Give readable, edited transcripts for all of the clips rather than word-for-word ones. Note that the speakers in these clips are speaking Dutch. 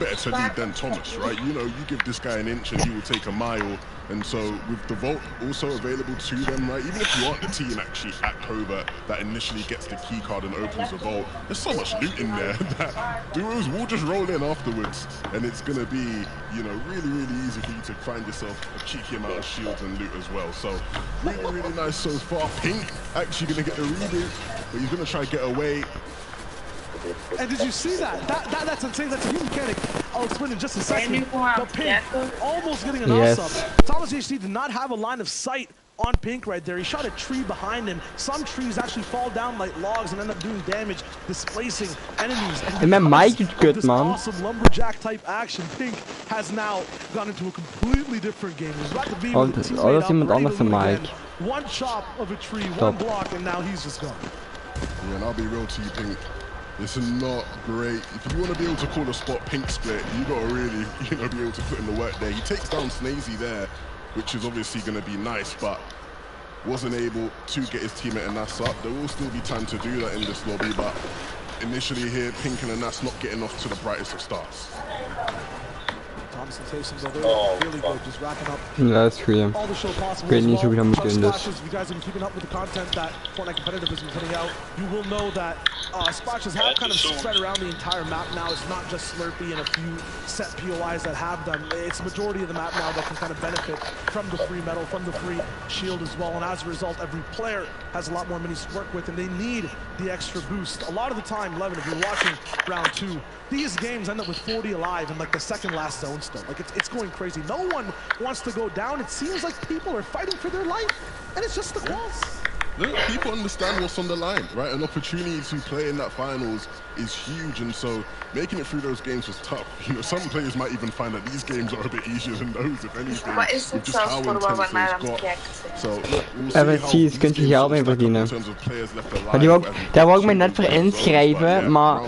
better to lead than Thomas, right? You know, you give this guy an inch and he will take a mile. And so with the vault also available to them, right? Even if you aren't the team actually at Covert that initially gets the key card and opens the vault, there's so much loot in there that duos will just roll in afterwards. And it's going to be, you know, really, really easy for you to find yourself a cheeky amount of shields and loot as well. So really, really nice so far. Pink actually going to get the reboot, but he's going to try to get away. And did you see that? That's insane. That's a new mechanic. I'll explain in just a second. But Pink almost getting an up. Thomas HD did not have a line of sight on Pink right there. He shot a tree behind him. Some trees actually fall down like logs and end up doing damage, displacing enemies. And mijn mic is kut, man. Awesome lumberjack type action. Pink has now gone into a completely different game. He's about to be with his teammate dat is iemand anders dan Mike. One chop of a tree, one block, and now he's just gone. Yeah, and I'll be real to you, Pink. This is not great. If you want to be able to call a spot Pink split, you got to really, you know, be able to put in the work there. He takes down sleezy there, which is obviously going to be nice, but wasn't able to get his teammate Anas up. There will still be time to do that in this lobby, but initially here, Pink and Anas not getting off to the brightest of starts. Sensations are really good, just racking up all the show possible. Great news, we don't If you guys have been keeping up with the content that Fortnite Competitive has been putting out, you will know that splashes have kind of spread around the entire map now. It's not just Slurpee and a few set POIs that have them. It's the majority of the map now that can kind of benefit from the free metal, from the free shield as well. And as a result, every player has a lot more minis to work with, and they need the extra boost. A lot of the time, Levin, if you're watching round 2, these games end up with 40 alive in like the second last zone still. Like it's going crazy. No one wants to go down. It seems like people are fighting for their life, and it's just the calls. Look, people understand what's on the line, right? An opportunity to play in that finals is huge, and so making it through those games was tough. You know, some players might even find that these games are a bit easier than those, if anything. With just how intense they've got. So look, we'll see precies, kunt je geld mee verdienen. Daar wou ik me net voor inschrijven, maar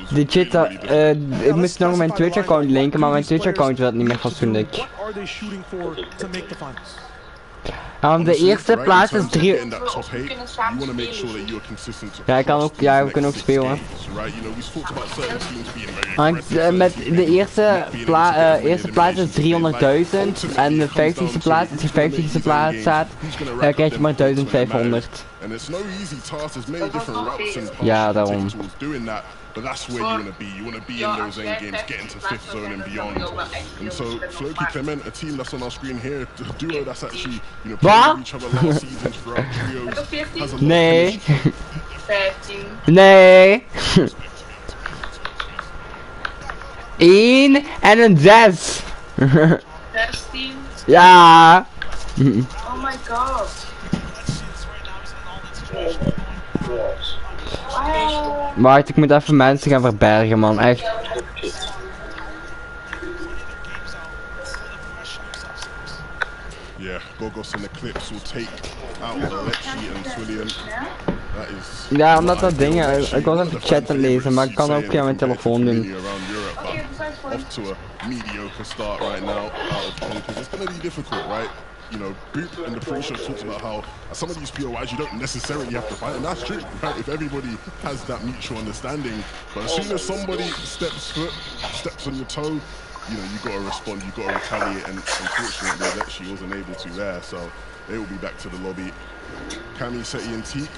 de chat, ik moest nog mijn Twitch account linken, maar mijn Twitch account werd niet meer fatsoenlijk. De eerste plaats is 3. Ja, ik kan ook, ja, we kunnen ook spelen. Met de eerste plaats is 300.000 en de 50ste plaats, als je 50ste plaats staat, krijg je maar 1500. Ja, daarom. But that's where you want to be. You want to be in those end games, get into 5th zone and beyond. And so, Floki Clement, a team that's on our screen here, a duo that's actually, you know, playing each other last seasons throughout trios, has a lot nee. Nee. 1 en een 6. 16? Ja. Oh my god. Wacht, ik moet even mensen gaan verbergen, man, echt. Yeah, Gogos and Eclipse will take out Acxy and Swillian. That is... Ja, omdat dat dingen, ik was even chatten lezen, maar ik kan ook via mijn telefoon doen. Off to a mediocre start right now out of Conkers. It's going to be difficult, right? You know, Boop in the pre-show talks about how some of these POIs you don't necessarily have to fight, and that's true, right? If everybody has that mutual understanding, but as soon as somebody steps on your toe, you know, you gotta respond, you gotta retaliate, and unfortunately, that she wasn't able to there, so they will be back to the lobby. Cammy, Seti, and Teak,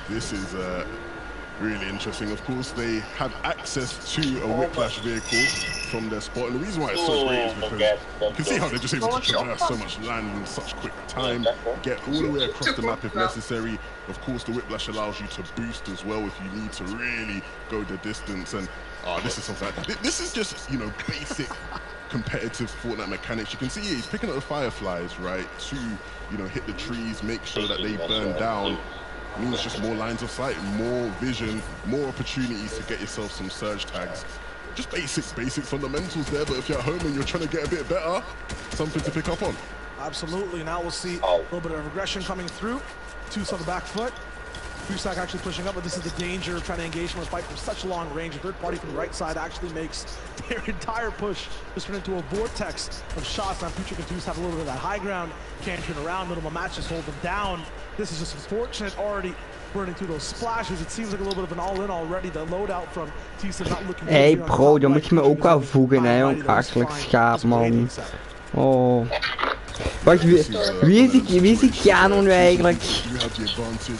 this is really interesting. Of course, they have access to a whiplash vehicle from their spot, and the reason why it's so great is because you can see how they're just able to traverse so much land in such quick time, get all the way across the map if necessary. Of course, the whiplash allows you to boost as well if you need to really go the distance, and this is something like, this is just, you know, basic competitive Fortnite mechanics. You can see he's picking up the fireflies, right, to, you know, hit the trees, make sure that they burn down. Means just more lines of sight, more vision, more opportunities to get yourself some surge tags. Just basic fundamentals there, but if you're at home and you're trying to get a bit better, something to pick up on. Absolutely. Now we'll see a little bit of aggression coming through. Tooth on the back foot. Freestock actually pushing up, but this is the danger of trying to engage from a fight from such long range. A third party from the right side actually makes their entire push just turn into a vortex of shots. Now Future continues to have a little bit of that high ground, can't turn around, middle of a match just hold them down. This is just unfortunate, already burning through those splashes. It seems like a little bit of an all-in already. The loadout from Tisa not looking good. Hey bro, dan moet je me ook wel voegen, hè, jong. Achterlijk schaap, man. Oh. Wacht, wie is die Kano nu eigenlijk?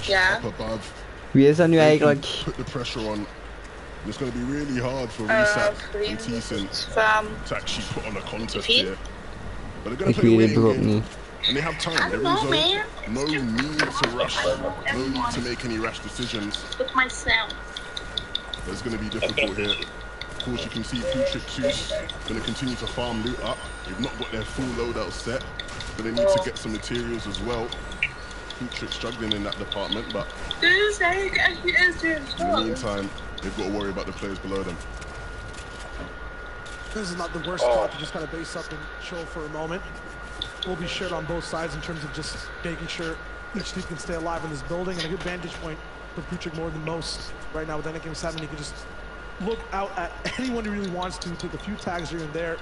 Ja. Wie is dat nu eigenlijk? It's going to be really hard for Reset and Teeson to actually put on a contest here. But they're going to play a waiting game. And they have time. There is no need to rush. No need to make any rash decisions. Put myself. It's going to be difficult here. Of course, you can see Futric 2's going to continue to farm loot up. They've not got their full loadout set, but they need to get some materials as well. Futric struggling in that department, but in the meantime, they've got to worry about the players below them. This is not the worst spot to just kind of base up and chill for a moment. We'll be shared on both sides in terms of just making sure each team can stay alive in this building, and a good vantage point for Futric more than most right now with Anakin 7. He can just look out at anyone he really wants to, take a few tags here and there,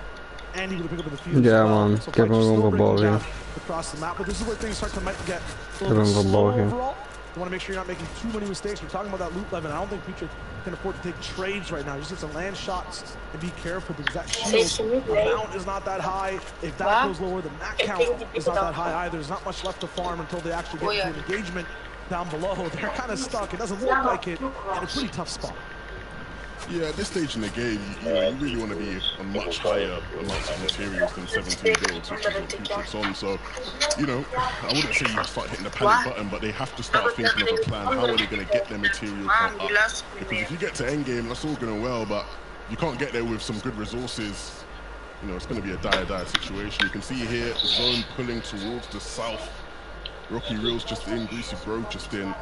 and he will pick up in the field. Yeah, man. So Give him a ball here. Across the map, but this is where things start to might get a little bit slow overall. You want to make sure you're not making too many mistakes. We're talking about that loot level. I don't think Future can afford to take trades right now. You just need to land shots and be careful because that shield amount is not that high. If that goes lower, the mat count is not that high either. There's not much left to farm until they actually get to an engagement down below. They're kind of stuck. It doesn't look like it in a pretty tough spot. Yeah, at this stage in the game, you really want to be on much higher amounts of materials than 17 builds, which is what Futric's on. So, I wouldn't say you start hitting the panic button, but they have to start thinking of a plan. How are they going to get their material count up? Because if you get to endgame, that's all going to well, but you can't get there with some good resources. It's going to be a dire situation. You can see here, the zone pulling towards the south. Rocky Reel's just in, Greasy Bro just in,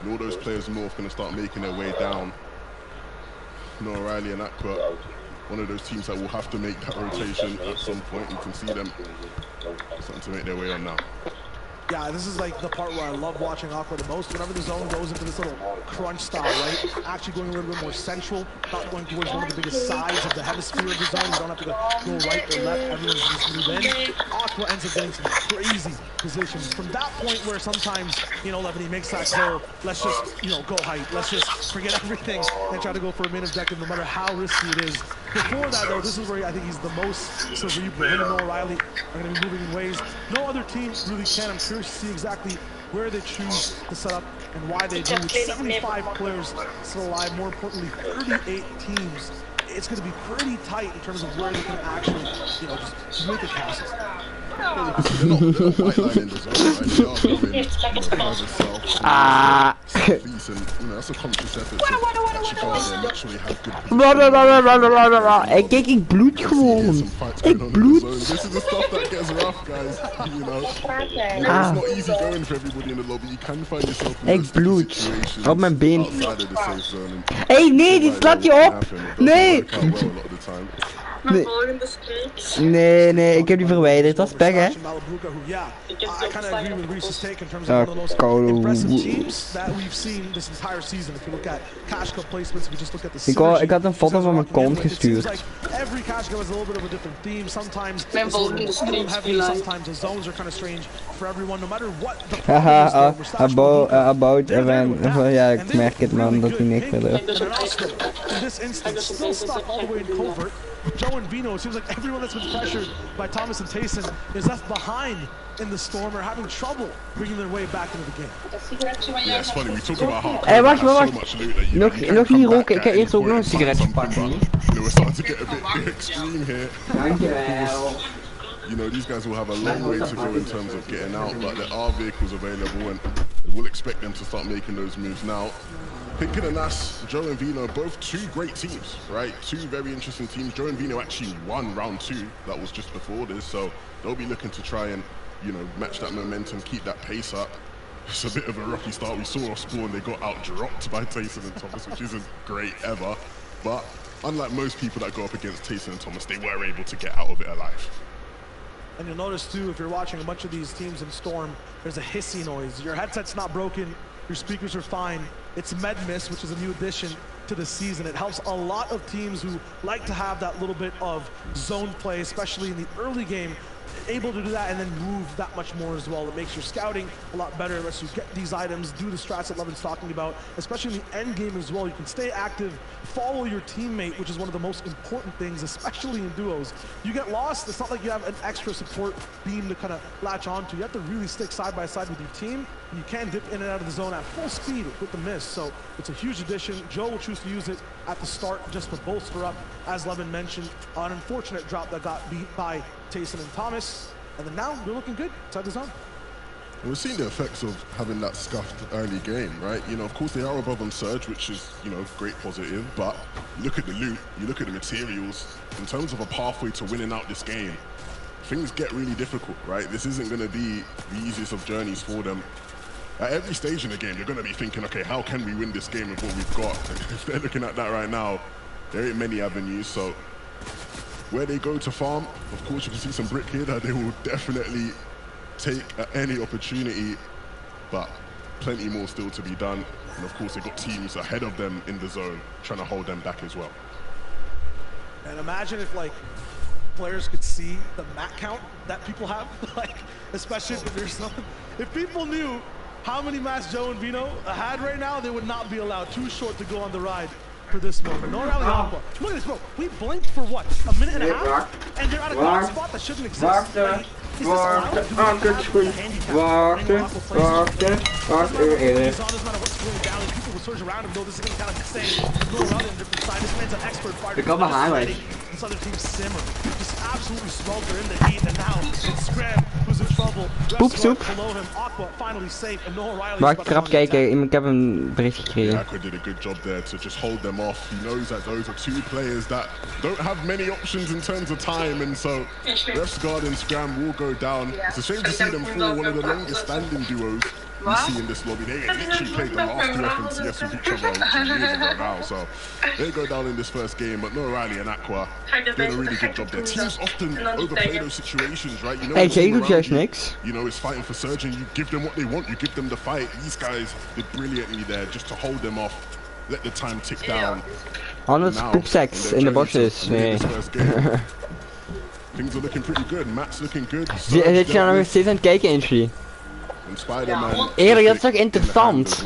and all those players north going to start making their way down. O'Reilly and Aqua, one of those teams that will have to make that rotation at some point. You can see them starting to make their way on now. Yeah, this is like the part where I love watching Aqua the most. Whenever the zone goes into this little crunch style, right? Actually going a little bit more central, not going towards one of the biggest sides of the hemisphere of the zone. You don't have to go right or left. Everyone's just move in. Aqua ends up getting some crazy positions. From that point where sometimes, when he makes that goal, let's just, go height. Let's just forget everything and try to go for a main objective no matter how risky it is. Before that, though, this is where I think he's the most cerebral. Him and O'Reilly are going to be moving in ways no other team really can. I'm curious to see exactly where they choose to set up and why they do. With 75 players still alive, more importantly, 38 teams. It's going to be pretty tight in terms of where they can actually, just make a castle. Kijk, ik bloed gewoon. Ik bloed. This is the stuff that gets rough, guys. It's not easy going for everybody in the lobby. You can find yourself in ik bloed. Op mijn been. Hey, nee, die slaat je op. Nee. Nee, ik heb die verwijderd. Dat is pech, hè? Ik had een foto van mijn kont gestuurd. Haha, about event. Ja, ik merk het, man, dat hij niks verder. Joe and Vino, it seems like everyone that's been pressured by Thomas and Tayson is left behind in the storm or having trouble bringing their way back into the game. Yeah, it's funny, we talk about how wacht. so much loot that Nog niet roken, ik ga eerst ook nog een sigaretje pakken. We're starting to get a bit extreme here. Dankjewel. These guys will have a long way to go in terms of getting out, but there are vehicles available and we'll expect them to start making those moves now. Pinkin and Nas, Joe and Vino, both two great teams, right? Two very interesting teams. Joe and Vino actually won round 2. That was just before this, so they'll be looking to try and, match that momentum, keep that pace up. It's a bit of a rocky start. We saw off spawn, they got out-dropped by Tayson and Thomas, which isn't great ever. But unlike most people that go up against Tayson and Thomas, they were able to get out of it alive. And you'll notice too, if you're watching a bunch of these teams in Storm, there's a hissy noise. Your headset's not broken, Your speakers are fine. It's Med Miss, which is a new addition to the season. It helps a lot of teams who like to have that little bit of zone play, especially in the early game, able to do that and then move that much more as well. It makes your scouting a lot better. It lets you get these items, do the strats that Levin's talking about, especially in the end game as well. You can stay active, follow your teammate, which is one of the most important things, especially in duos. You get lost, it's not like you have an extra support beam to kind of latch onto. You have to really stick side by side with your team. You can dip in and out of the zone at full speed with the miss. So it's a huge addition. Joe will choose to use it at the start just to bolster up, as Levin mentioned, an unfortunate drop that got beat by Tayson and Thomas. And then now they're looking good inside the zone. We're seeing the effects of having that scuffed early game, right? You know, of course they are above on Surge, which is, you know, great positive, but you look at the loot, you look at the materials, in terms of a pathway to winning out this game, things get really difficult, right? This isn't going to be the easiest of journeys for them. At every stage in the game, you're going to be thinking, okay, how can we win this game with what we've got? If they're looking at that right now, there ain't many avenues, so where they go to farm, of course you can see some brick here that they will definitely take at any opportunity, but plenty more still to be done. And of course they've got teams ahead of them in the zone trying to hold them back as well. And imagine if like players could see the mat count that people have, like especially if there's something, if people knew how many mats Joe and Vino had right now, they would not be allowed. Too short to go on the ride for this moment. No rally Aqua. Look at this, bro. We blinked for what? A minute and a half? And they're at a ground spot that shouldn't exist. Like, is this allowed? Do we have a handicap? He's on this matter what's going down. People will surge around him, though. This is going to kind of insane. No rally on different side. This man's an expert fighter. This other team simmer. Just absolutely swelter in the heat. And now it's Scram who's in trouble. Below him. Aqua finally safe. And Noah Riley. Wacht, krap kijken. Ik heb een berichtje gekregen. Aqua did a good job there to just hold them off. He knows that those are two players that don't have many options in terms of time, and so Refsguard and Scram will go down. It's a shame to see them fall, one of the longest standing duos we see in this lobby. They literally played the last two FNCS with each other years ago now, so they go down in this first game. But Noah Riley and Aqua doing a really good job there. Teams often overplay those situations, right? You know, you know, it's fighting for Surge, and you give them what they want. You give them the fight. These guys did brilliantly there just to hold them off, let the time tick down. Anders poepseks in de bosjes. Nee. Things are looking pretty good. Matt's looking good. Zit je nou nog steeds aan het kijken, Inchi? Eerlijk, dat is toch interessant?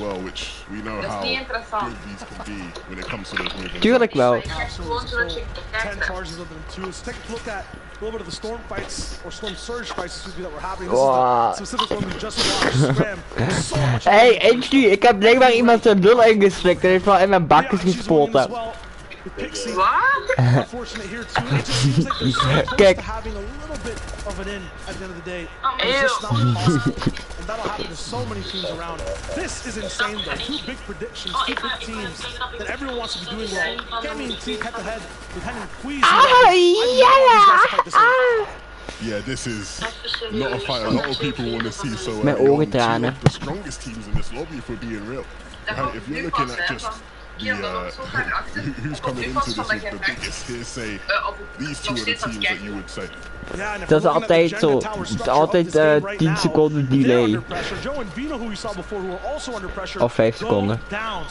Tuurlijk wel. A little bit of the storm fights or storm surge fights that were happening. This is the specific one we just watched. Scram. So much. Hey, Inchi, ik heb blijkbaar iemand zijn nul ingestrikt en heeft wel in mijn bakjes gespoeld. Unfortunate here too. It just seems like they're so close to having a little bit of an in at the end of the day. It's just not possible. And that'll happen to so many teams around. This is insane though. Two big predictions, two big teams that everyone wants to be doing well. Kemi and Teak head to head with Hen and Queez. Yeah, this is not a fight a lot of people want to see, so Met ogen tranen. The strongest teams in this lobby, if we're being real. Right, if you're looking at just who's coming into this with the biggest hearsay, these two are the teams that you would say. Dat is altijd zo. Het is altijd 10 seconden delay. Of 5 seconden.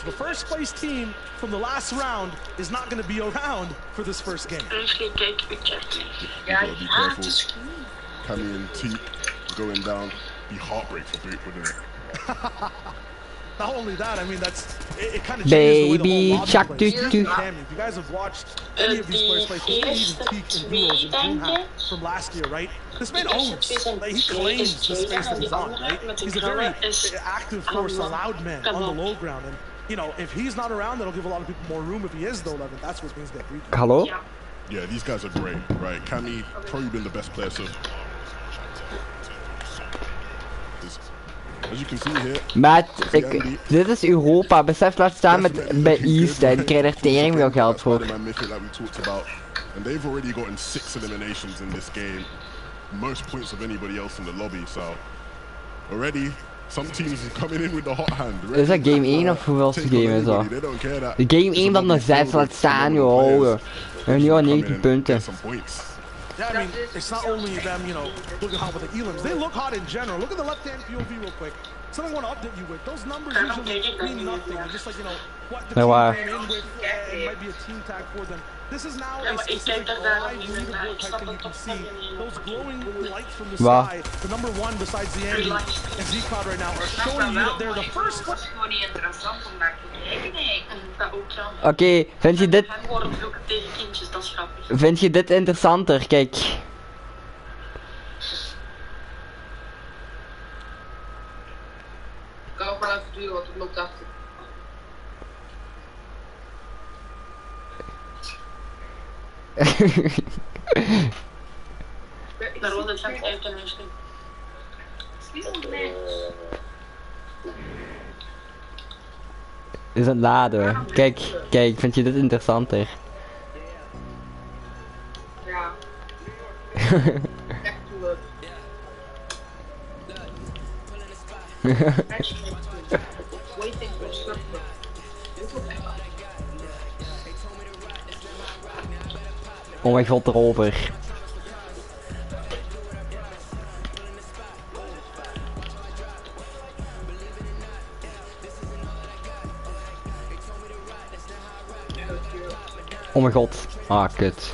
The first place team from the last round is not going to be around for this first game. Yeah, you gotta be careful. Cammy and Teak going down. Be heartbreak for Boot, wouldn't it? Not only that, I mean, it kind of changes the way the whole Chuck plays. If you guys have watched any of these players play, even Teak and duos in Boomhat from last year, right? This man owns, like, he claims the space that he's on, right? He's a very active force, a loud man on the low ground, and you know, if he's not around, that'll give a lot of people more room. If he is, though, Levin, that's where things get freaky. Hello? Yeah, these guys are great, right? Cammy probably been the best player so. As you can see here, Maat, dit is Europa. Besef, laat staan bij East en krijg er tering veel geld voor. And they've already gotten 6 eliminations in this game. Most points of anybody else in the lobby, so already some teams are coming in with the hot hand. Is dat game 1 of hoeveelste game is dat? De game 1 van de 6 laat staan, joh. En nu al 19 punten. Yeah, I mean, it's not only them, you know, looking hot with the elims. They look hot in general. Look at the left-hand POV real quick. something I want to update you with. Those numbers usually mean nothing. They're just like, you know, what the Nou team waar. came in with, it might be a team tag for them. This is now a specific live leaderboard type thing you can see. Those glowing lights from the Waar? sky, the number one besides the Andy and Z-Cloud right now are showing you that they're the first. Het was gewoon niet interessant om naar te kijken, nee. En dat ook dan. Oké, vind je dit... En worden vloeken tegen kindjes, dat is grappig. Vind je dit interessanter? Kijk. Ik kan ook wel even duren, want het loopt achter. Daar wordt het van even ten eerste. Is het laden? Kijk, kijk, vind je dit interessanter? Ja. Echt leuk. Waiting for something. Oh mijn god, erover. Oh mijn god. Ah, kut.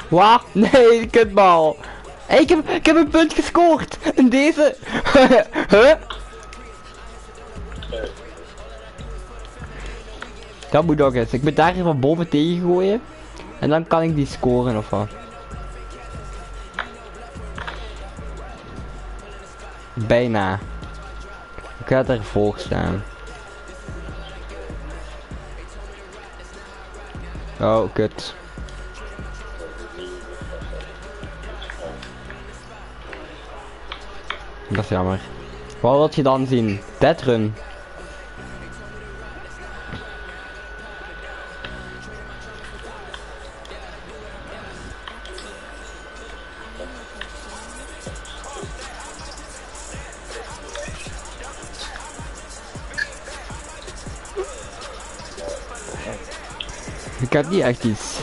Wat? Nee, kutbal. Hey, ik heb een punt gescoord. In deze. Huh? Dat moet ook eens. Ik moet daar even van boven tegen gooien. En dan kan ik die scoren of wat. Bijna. Ik ga het ervoor staan. Oh, kut. Dat is jammer. Wat wil je dan zien? Dead run. Ik heb niet echt iets.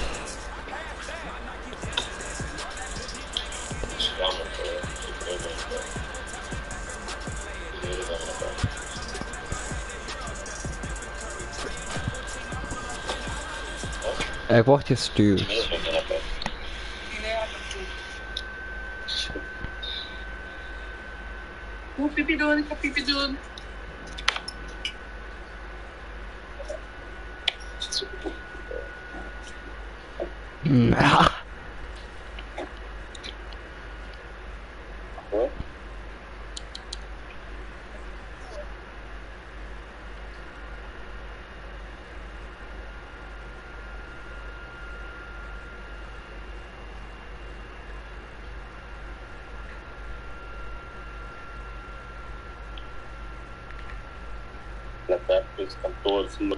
Ik word gestuurd. Hoe pipi doen? Ik ga pipi doen. Ja. Dat is kantoor zie.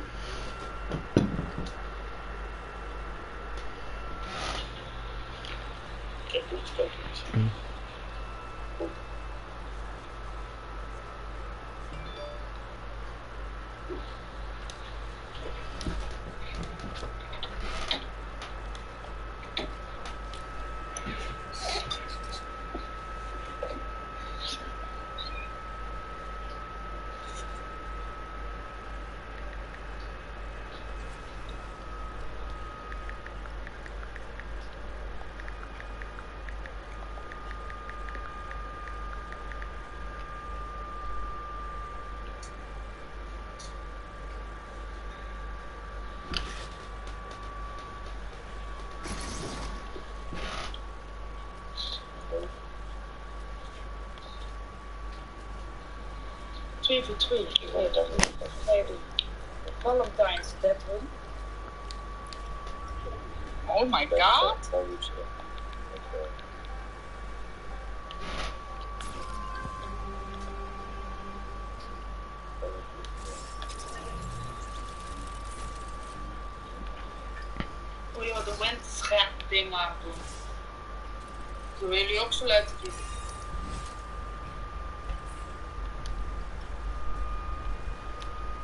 Voor 2. Ik weet dat niet. Wat ga je doen? Valentine's Dead Room. Oh my god. Oh joh, de windscherm ding aan doen. Toen willen jullie ook zo laten kiezen.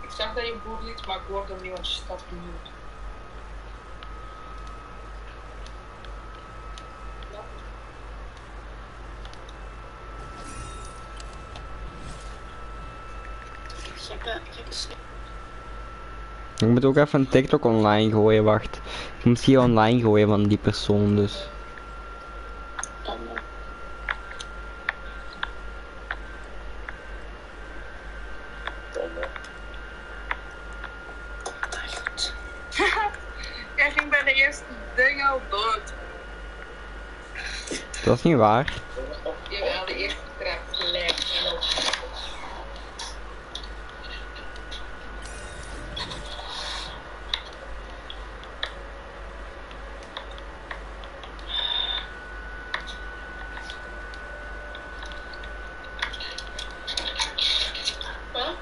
Ik zag dat je boer liet, maar ik hoorde hem niet, want je staat benieuwd. Ik moet ook even een TikTok online gooien, wacht. Ik moet hier online gooien van die persoon dus. Jij ging bij de eerste ding al dood. Dat is niet waar. Jawel, de eerste trap gelijk. Wat?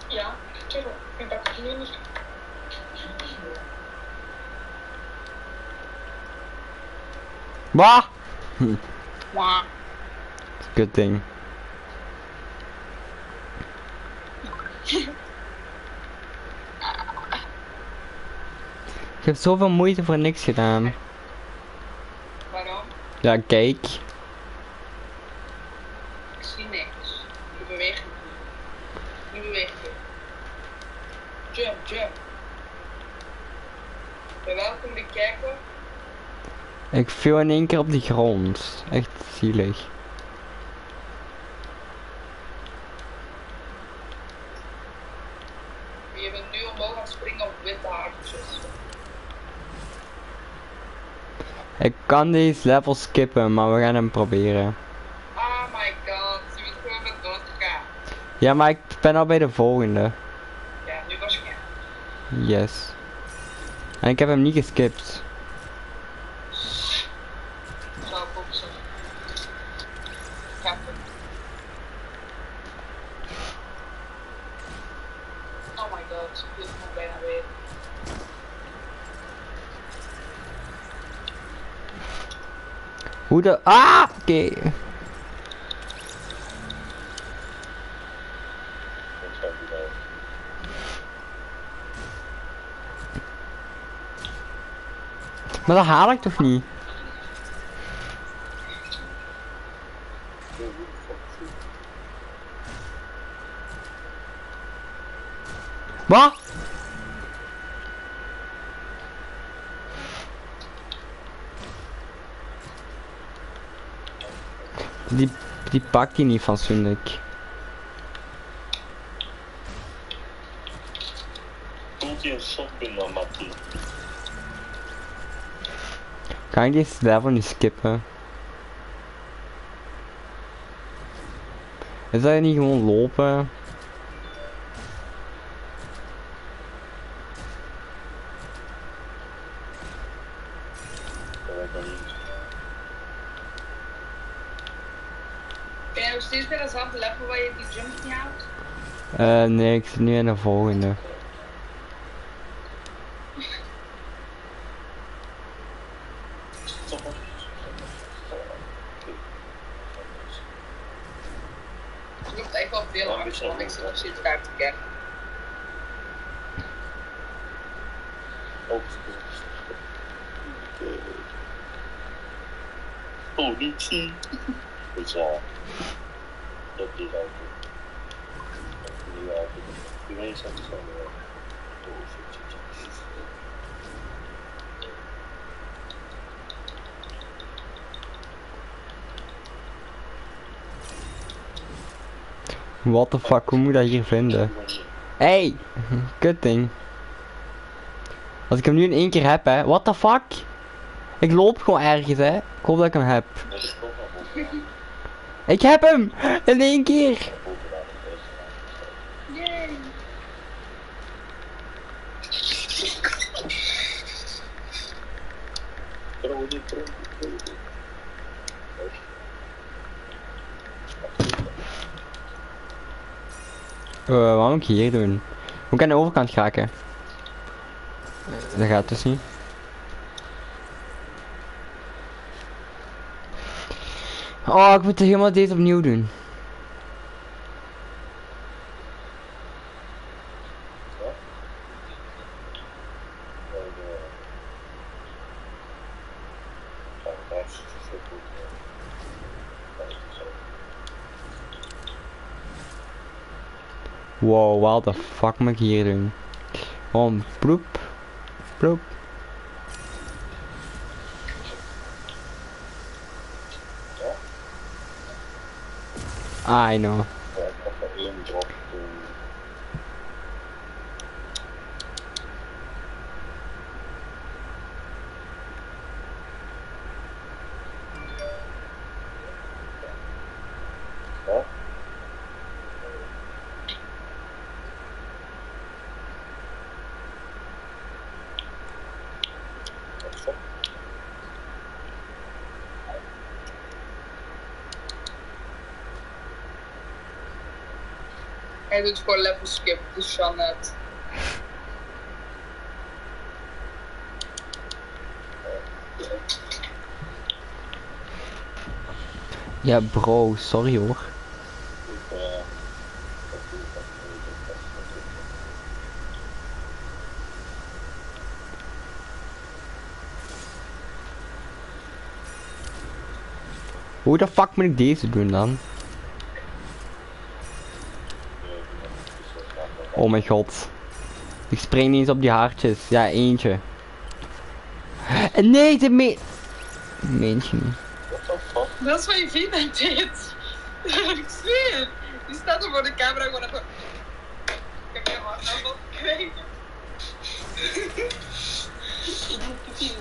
Ja, tuurlijk. Ik ben het hier niet. Wah! Wauw. Good ding. Ik heb zoveel moeite voor niks gedaan. Waarom? Ja, kijk. Ik zie niks. Je beweegt niet. Nu beweeg je. Jump, jump. Bij welkom de kijker. Ik viel in één keer op de grond. Echt zielig. Je bent nu omhoog aan het springen op witte haartjes. Ik kan deze level skippen, maar we gaan hem proberen. Oh my god, je bent gewoon met doodgegaan. Ja, maar ik ben al bij de volgende. Ja, nu waarschijnlijk. Yes. En ik heb hem niet geskipt. Zou ik ook zeggen. Captain. Oh my god, ze viel me bijna weer. Hoe de... Ah! Oké. Maar dat haal ik toch niet? Wat? Die pakt hij niet fatsoenlijk. Voelt hij een sok binnen, Mattie? Kan ik deze level niet skippen? Is dat niet gewoon lopen? Dat weet ik nog niet. Ben je nog steeds bij dezelfde level waar je die jump niet houdt? Nee, ik zit nu in de volgende. Je loopt echt wel veel achter, want ik zit nog steeds daar te kijken. Politie. Goed zo. Dat is ook. Die mensen zijn zo. What the fuck, hoe moet ik dat hier vinden? Hey! Kut ding. Als ik hem nu in één keer heb, hè. What the fuck? Ik loop gewoon ergens, hè. Ik hoop dat ik hem heb. Ik heb hem! In één keer! Yay! Wat moet ik hier doen? Moet ik aan de overkant geraken? Dat gaat dus niet. Oh, ik moet helemaal deze opnieuw doen. Wow, wat de fuck moet ik hier doen? Gewoon ploep. Ploep. I know. Ja, ik heb er één drop doen. Ja? Wat is dat? Hij doet gewoon level skip, dus Jeannette. Ja bro, sorry hoor. Hoe de fuck moet ik deze doen dan? Oh mijn god. Ik spring niet eens op die haartjes. Ja, eentje. En nee, dit meent je niet. Dat is wat je vriend aan deed. Ik zweer het. Die staat er voor de camera gewoon even. Ik heb helemaal aan wat gekregen. Ik doe pupil.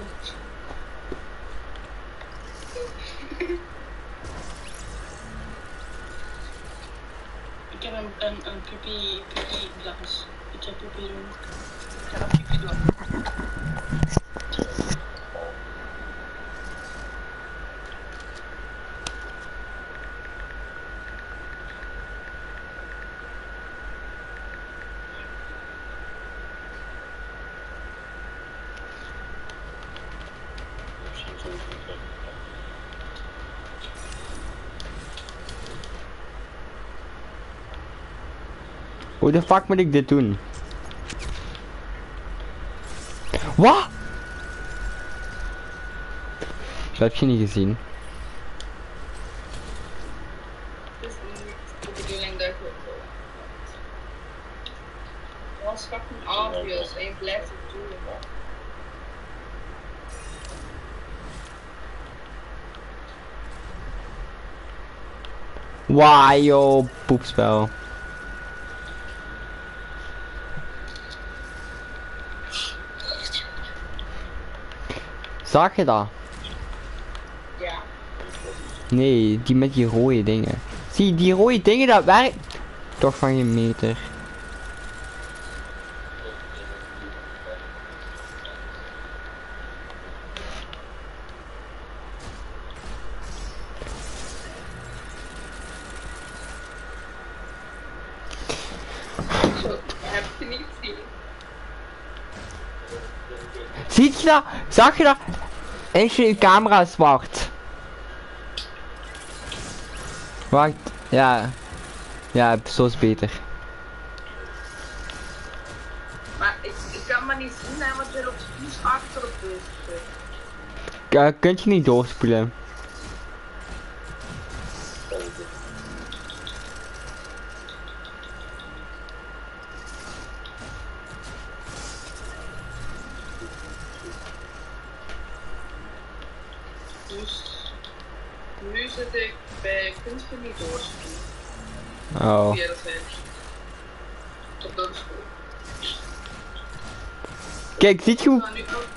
Ik heb een pupilglas. Ik heb pupil. Ik heb een pupilglas. Hoe de fuck moet ik dit doen? Wat? Dat heb je niet gezien. Het is niet de bedoeling dat ik het doe. Dat was fucking obvious en je blijft het doen. Wauw, joh, poepspel. Zag je dat? Ja. Nee, die met die rode dingen. Zie, die rode dingen, dat werkt toch van geen meter. Heb je niet zien? Ziet je dat? Zag je dat? Is je camera zwart? Wacht, ja. Ja, zo is beter. Maar ik kan maar niet zien, hè, want je loopt vies achter op deze. Kunt je niet doorspoelen? Dus nu zit ik bij kunt je niet doorspoelen. Oh. Ja, dat zijn. Tot doorspoelen. Kijk, ziet je hoe... Nou, nu ook.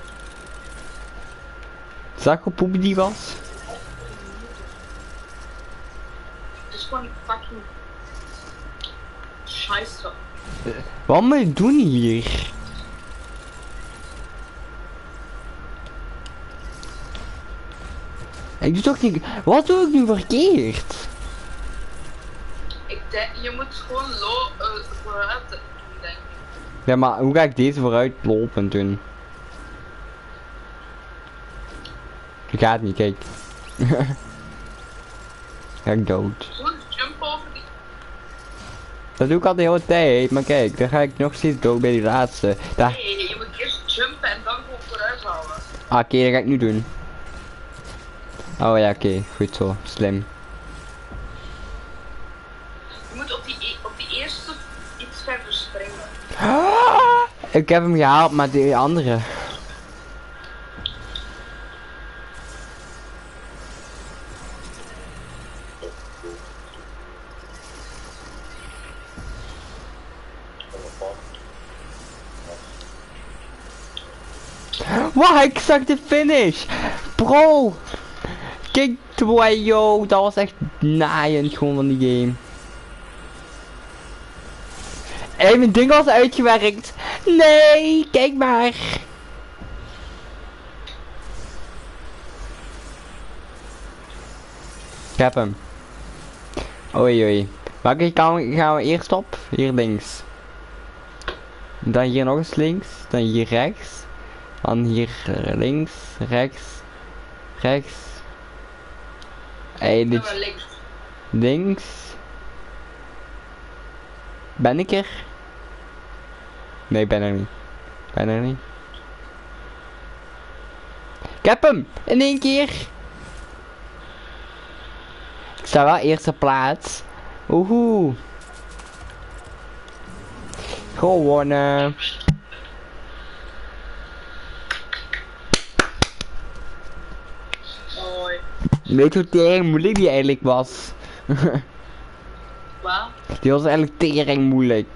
Zag je hoe poepie die was? Het is gewoon fucking scheisse. Wat moet ik doen hier? Ik doe toch niet... Wat doe ik nu verkeerd? Ik denk, je moet gewoon vooruit doen, denk ik. Ja, maar hoe ga ik deze vooruit lopen doen? Ik ga het niet, kijk. Ga ik dood. Gewoon jump over die. Dat doe ik al de hele tijd, maar kijk, dan ga ik nog steeds dood bij die laatste. Daar... Nee, je moet eerst jumpen en dan gewoon vooruit houden. Ah, oké, dat ga ik nu doen. Oh ja, oké, goed zo, slim. Je moet op die eerste iets ga verspringen. Ik heb hem gehaald, maar die andere. Wow, ik zag de finish! Bro! Kijk, yo, dat was echt naaiend gewoon van die game. Hé, mijn ding was uitgewerkt! Nee, kijk maar! Ik heb hem. Oei oei. Welke gaan we eerst op? Hier links. Dan hier nog eens links. Dan hier rechts. Dan hier links, rechts, rechts. Hey, dit... Links. Ben ik er? Nee, ik ben er niet. Ben er niet. Ik heb hem! In één keer! Ik sta wel eerste plaats. Woehoe. Gewonnen. Mooi. Weet je hoe tering moeilijk die eigenlijk was? Wat? Die was eigenlijk tering moeilijk.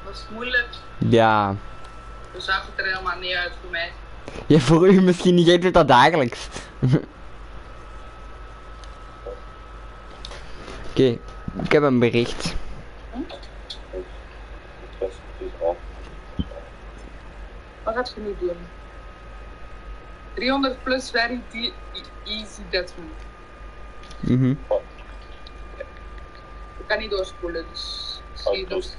Was het moeilijk? Ja. Dan zag het er helemaal niet uit voor mij. Ja, voor u misschien niet, jij doet dat dagelijks. Oké, ik heb een bericht. Wat gaat je nu doen? 300 plus very easy that one. Mhm. Ik kan niet doorspoelen, dus zie dus.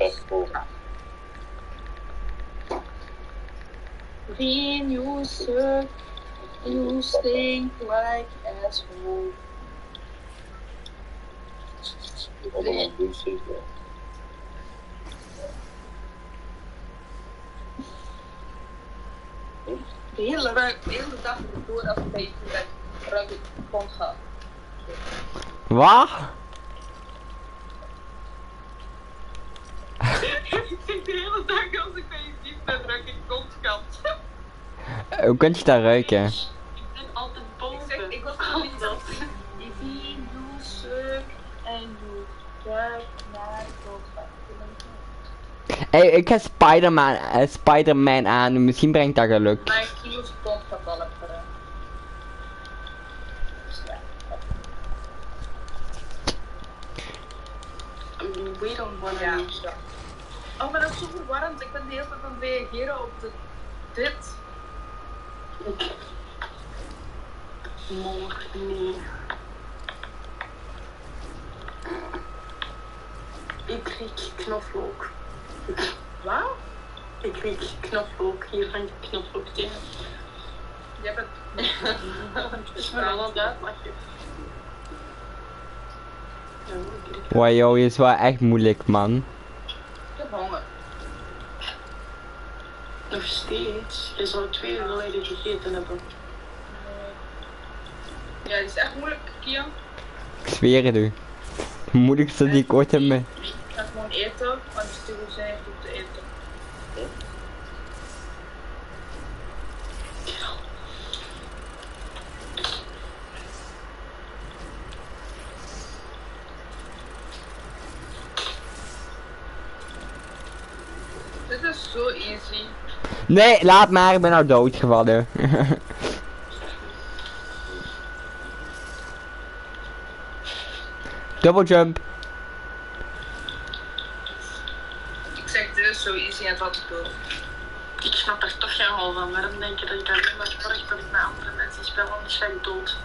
When you surf, you stink like asshole. De hele dag door als een beetje met ruik ik gewoon gaat. Wat? Ik zeg de hele dag als ik bij je zie ben, ruik ik kontkant. Hoe kun je dat ruiken? Ik ben altijd boven. Ik was al niet dat. Die zie you suck en you ruik naar kontkant. Hey, ik heb Spider-Man aan, misschien brengt dat geluk. Mijn kilo's kontkant al heb gedaan. We don't wanna ja. Oh, maar dat is zo verwarrend. Ik ben de hele tijd aan het reageren op dit. Nee. Ik riek knoflook. Wat? Ik riek knoflook. Hier hangt knoflook tegen. Jij bent... Het is me al aan het uitlachen. Wow, joh, je is wel echt moeilijk, man. Ik heb honger. Nog steeds? Je zou 2 uur geleden gegeten hebben. Ja, het is echt moeilijk, Kian. Ik zweer het u. De moeilijkste die ik ooit heb mee. Ik ga gewoon eten, want het is te zijn om te eten. Dit is zo easy. Nee, laat maar, ik ben nou doodgevallen. Double jump. Ik zeg, dit is zo easy en wat ik doe. Ik snap er toch geen hol van. Waarom denk je dat ik alleen maar zorg dat ik met andere mensen speel, anders ga ik dood.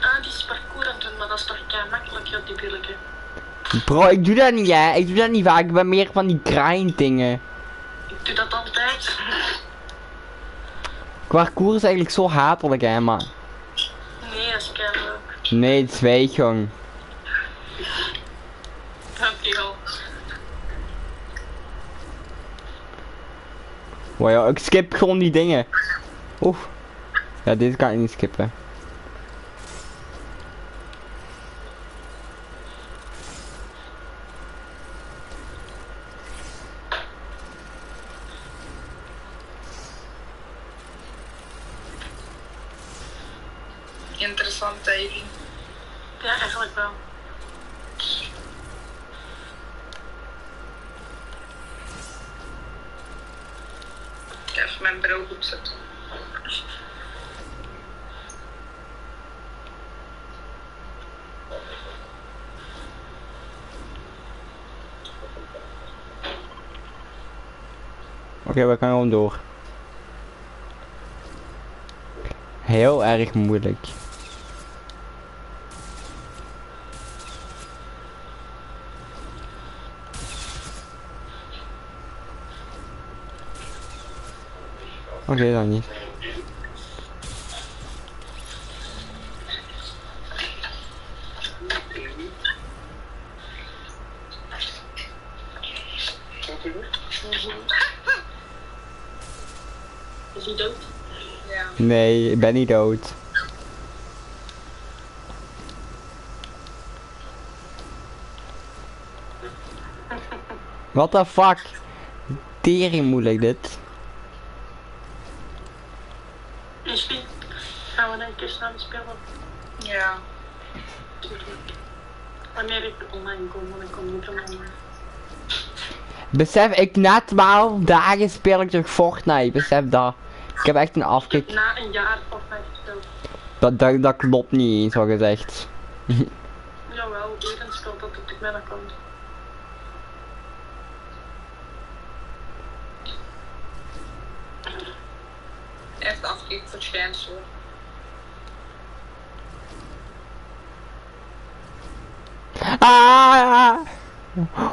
Ah, die is parcours aan het doen, maar dat is toch kei makkelijk op die billijke. Bro, ik doe dat niet, hè. Ik doe dat niet vaak. Ik ben meer van die grind dingen. Ik doe dat altijd. Parcours is eigenlijk zo hatelijk, hè, man. Nee, dat is kei leuk. Nee, het is weet gewoon. Dankjewel. Wow, joh, ik skip gewoon die dingen. Oeh. Ja, dit kan ik niet skippen. interessant teken. Ja, eigenlijk wel. Ik ga even mijn brood opzetten. Oké, we gaan gewoon door. Heel erg moeilijk. Oké, dan niet. Is hij dood? Ja. Nee, ik ben niet dood. What the fuck? Tering moeilijk dit. Misschien gaan we dan een keer samen spelen. Ja. Wanneer ik online kom, want ik kom niet online. Besef, ik na 12 dagen speel ik terug Fortnite. Besef dat. Ik heb echt een afkik. Na een jaar Fortnite gespeeld. Dat klopt niet eens wat gezegd. Jawel, iedereen speelt dat op mijn account. Echt afkik voor chance hoor. Ah!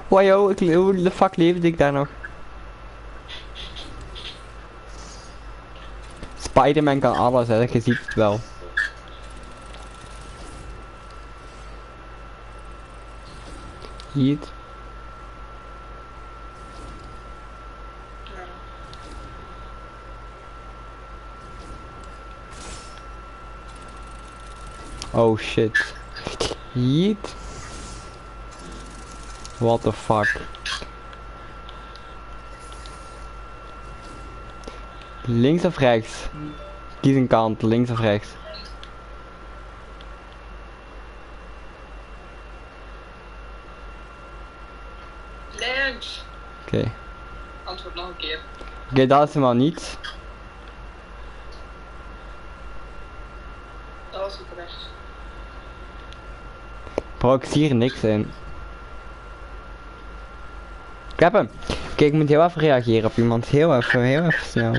Wow, hoe de fuck leefde ik daar nog? Spider-Man kan alles, hè, je ziet het wel. Hier. Oh shit. Yeet. What the fuck. Links of rechts? Kies een kant, links of rechts. Links. Oké. Antwoord nog een keer. Oké, dat is helemaal niet. Dat was het rechts. Bro, ik zie hier niks in. Ik heb hem. Oké, ik moet heel even reageren op iemand. Heel even snel.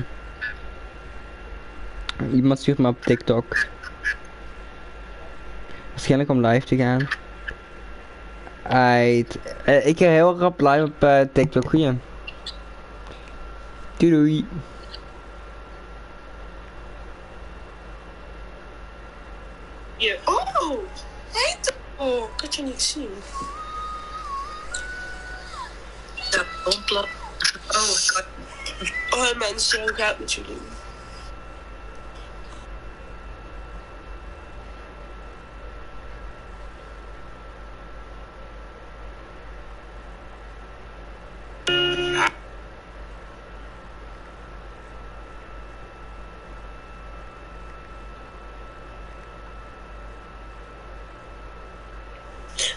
Iemand stuurt me op TikTok. Waarschijnlijk om live te gaan. Ik ga heel rap live op TikTok. Goeie. Doei doei. Hier. Oh! Hey, oh, ik had je niet zien. Ja, ontplof. Oh, god. Oh mensen, hoe gaat het met jullie?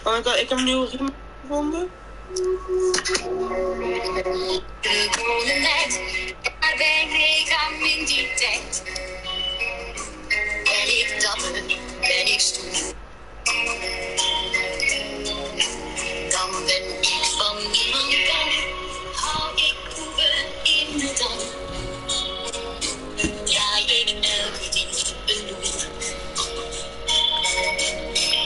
Oh my god, ik heb een nieuwe riem gevonden. De komende tijd, waar ben ik aan in die tijd? Ben ik dapper, ben ik stoer? Dan ben ik van niemand bang, hou ik proeven in de dam. Draai ik elke dienst een loer.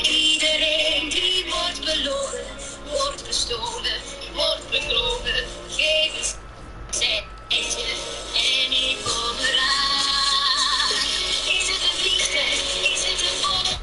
Iedereen die wordt belogen, wordt bestolen, wordt bedrogen. Geef eens zijtje en ik kom eraan. Is het een vliegtuig? Is het een boot?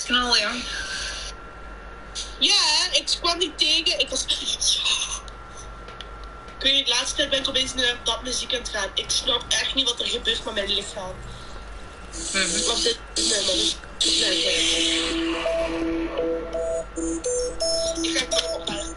Dit Kanaal, ja. Ja, ik kwam niet tegen. Ik was... Ik weet niet, de laatste tijd ben ik opeens naar dat muziek aan het gaan. Ik snap echt niet wat er gebeurt met mijn lichaam. Wat dit is mijn muziek. Ik ga het nog ophalen.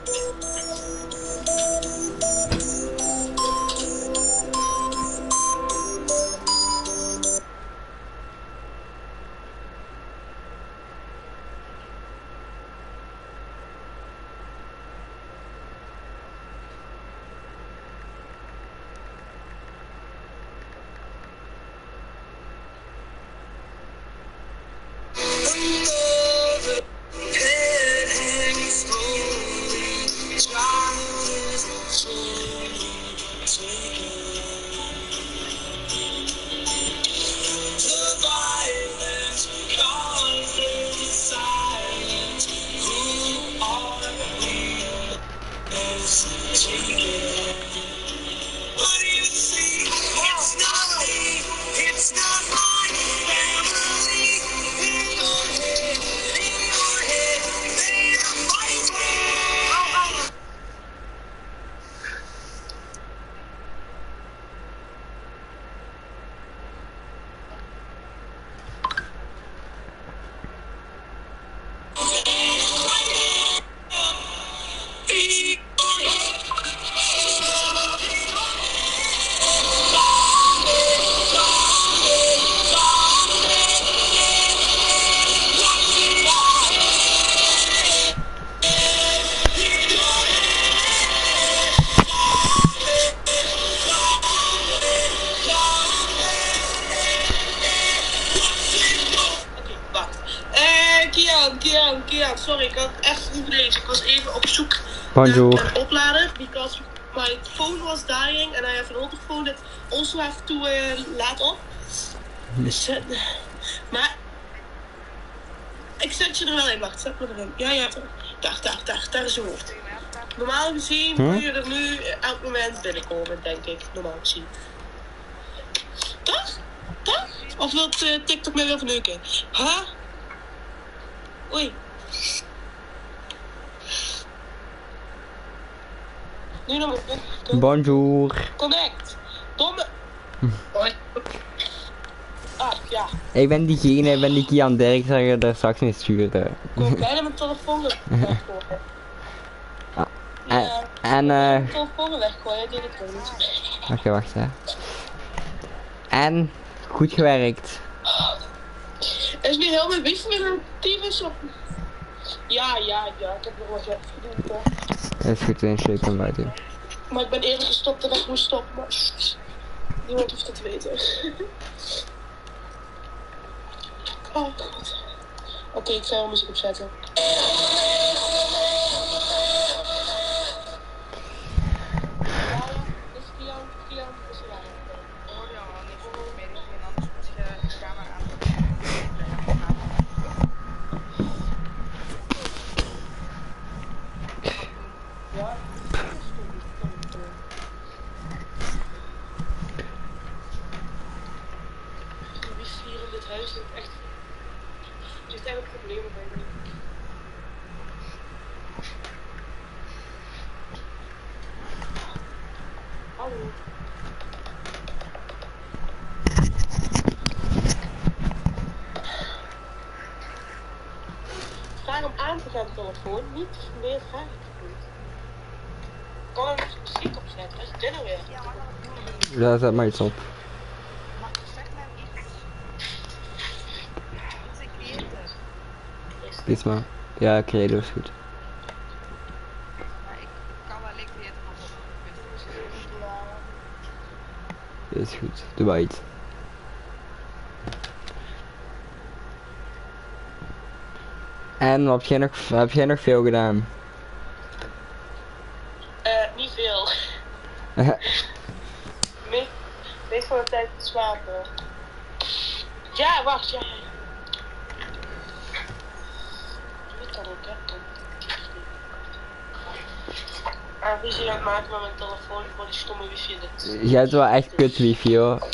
Kian, sorry, ik had echt niet gelezen. Ik was even op zoek Bonjour. naar een oplader, because my phone was dying and I have an older phone that also have to laad op. Dus, maar ik zet je er wel in, wacht, zet me erin. Ja, daar is je hoofd. Normaal gezien kun je er nu elk moment binnenkomen, denk ik, normaal gezien. Toch? Toch? Of wilt TikTok mij weer verneuken? Huh? Oei. Nu nog een. Bonjour. Connect. Domme. Hoi. Ah, ja. Ik ben diegene, die Kian Dirk daar straks mee stuurde. Ik wil bijna mijn telefoon weggooien. Mijn telefoon weggooien, deed ik wel niet. Oké, wacht hè. En goed gewerkt. Is nu heel mijn wifi weer actief op? Ja, ik heb nog wat verdiend hoor. Dat is goed, een sleutel buiten. Maar ik ben eerder gestopt dat ik moest stoppen, maar niemand hoeft het te weten. Oh god. Oké, ik ga wel muziek opzetten. Vraag om aan te gaan telefoon, niet meer vraag ik het niet. Ik kan er nog muziek opzetten, wat is dit nou weer? Ja, zet maar iets op. Maar zeg mij iets. Als ik eten. Iets maar. Ja, credo is goed. Maar ik kan wel lekker eten als op Dat is goed. Doe maar iets. En wat heb jij nog veel gedaan? Niet veel. Meest van de tijd te slapen. Ja, wacht, ja. Doe het dan ook, hè? Ruzie aan het maken met mijn telefoon voor die stomme wifi. Jij hebt wel echt kut wifi hoor.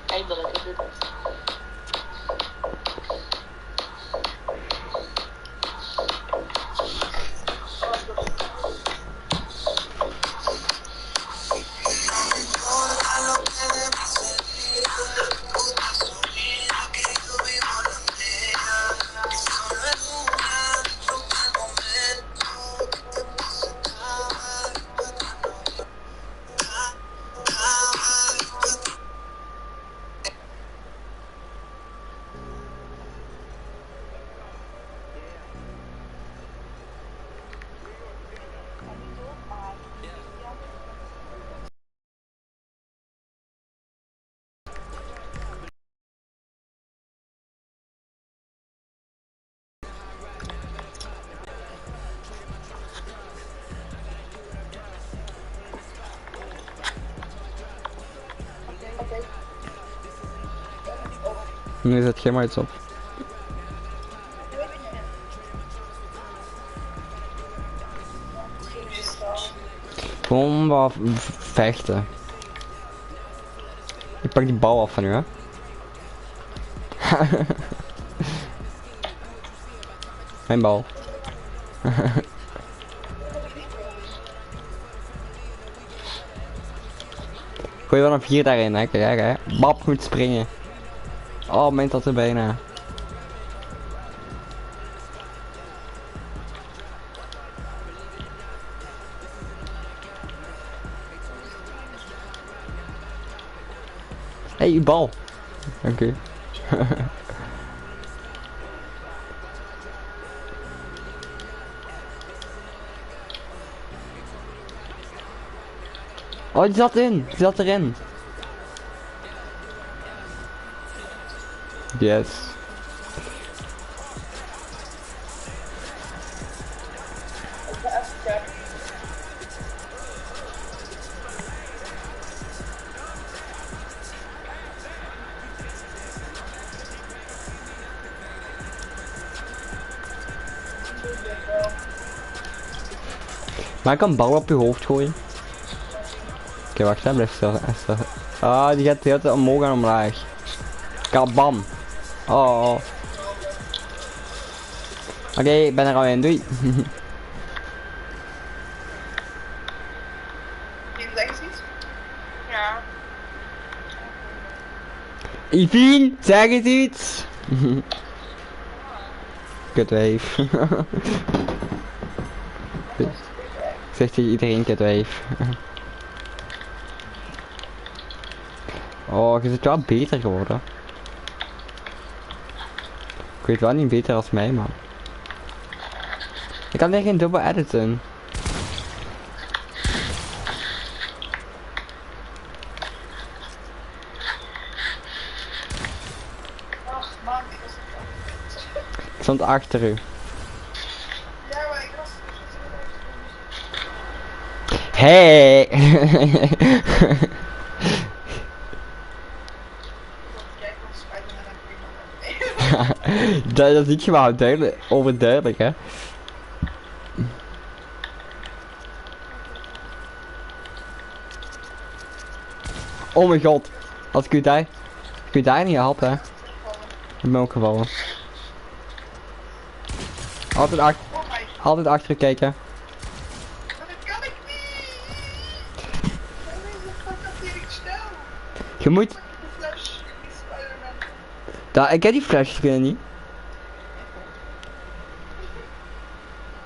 Eindelijk is dit het. Nu zet geen maar iets op. Gewoon wat vechten. Ik pak die bal af van u, hè. Mijn bal. Gooi wel een 4 daarin, hè. Kijk, hè. Bab moet springen. Oh, meent dat er bijna. Hey, uw bal. Dank u. Oh, die zat in. Die zat erin. Yes. Maar ik kan bal op je hoofd gooien. Oké, wacht, hè, blijf stil. Ah, die gaat de hele tijd omhoog en omlaag. Kabam. Oh. Oké, ik ben er al in. Doei. Zeg eens iets? Ja. Ivien, zeg eens iets. Kutwijf. Ik zeg tegen iedereen kutwijf. Oh, je bent wel beter geworden. Ik weet wel niet beter als mij, man. Ik kan er geen dubbel editen. Ach, man, ik was Ik stond achter u. Ja, maar ik was... Hey! Dat is wel duidelijk, overduidelijk, hè. Oh mijn god, als ik u daar niet helpen, hè. Ik ben ook gevallen. Altijd achter u kijken. Maar dat kan ik niet! Waarom is het fucking snel? Je moet... De Flash, die Spider-Man. Ik heb die flash niet.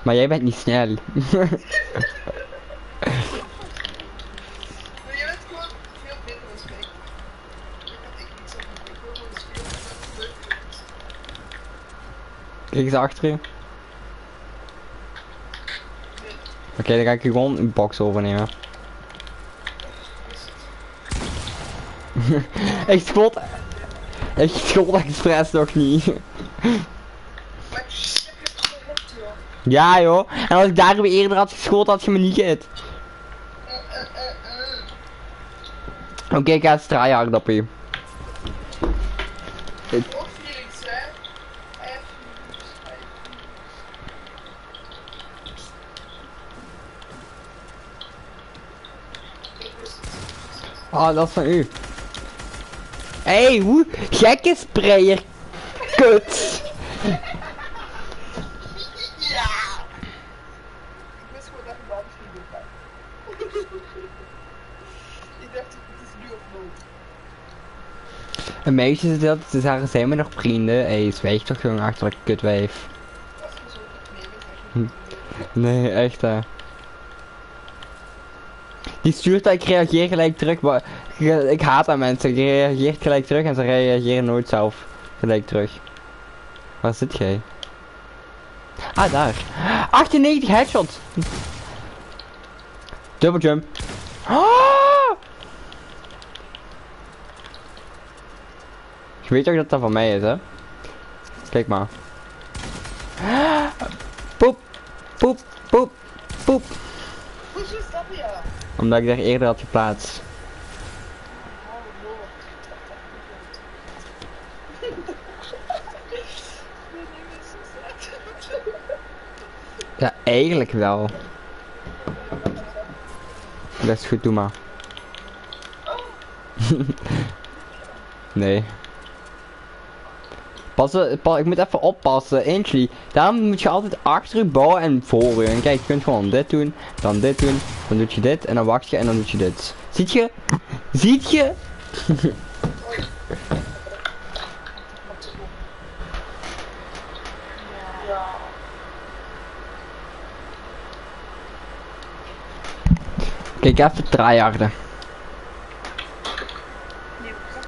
Maar jij bent niet snel. Maar jij bent gewoon veel beter dan mij. Ik had echt niet zo goed. Ik wil gewoon spelen met dat gebeurt. Kijk eens achter u. Oké, dan ga ik je gewoon een box overnemen. Ik schot expres nog niet. Maar shit, ik heb het gehoord, joh. Ja joh, en als ik daar weer eerder had geschoten had je me niet gehit. Oké, ik ga het straaihard op je. Ook Felix, hè? Oh, dat is van u. Hey, hoe gekke sprayer. Kut. Ja! Ik wist gewoon dat je dat misschien doet, hè. Ik dacht, het is nu of nooit. Een meisje zit dat, ze zeggen, zijn we nog vrienden? Hey, zwijg toch gewoon achter een kutwijf. Als je zo niet meegeeft, Nee, echt hè. Die stuurt dat ik reageer gelijk terug, maar ik haat aan mensen. Je reageert gelijk terug en ze reageren nooit zelf gelijk terug. Waar zit jij? Ah, daar. 98 headshots! Double jump. Ah! Je weet toch dat dat van mij is, hè? Kijk maar. Poep, poep, poep, poep. hoezo is dat ja? Omdat ik daar eerder had geplaatst. Oh, lord. Ja, eigenlijk wel. Best goed, doe maar. Nee. Ik moet even oppassen, Ainsley. Daarom moet je altijd achter je bouwen en voor je. En kijk, je kunt gewoon dit doen, dan dit doen, dan doe je dit en dan wacht je en dan doe je dit. Ziet je? Ziet je? Kijk, even tryharden.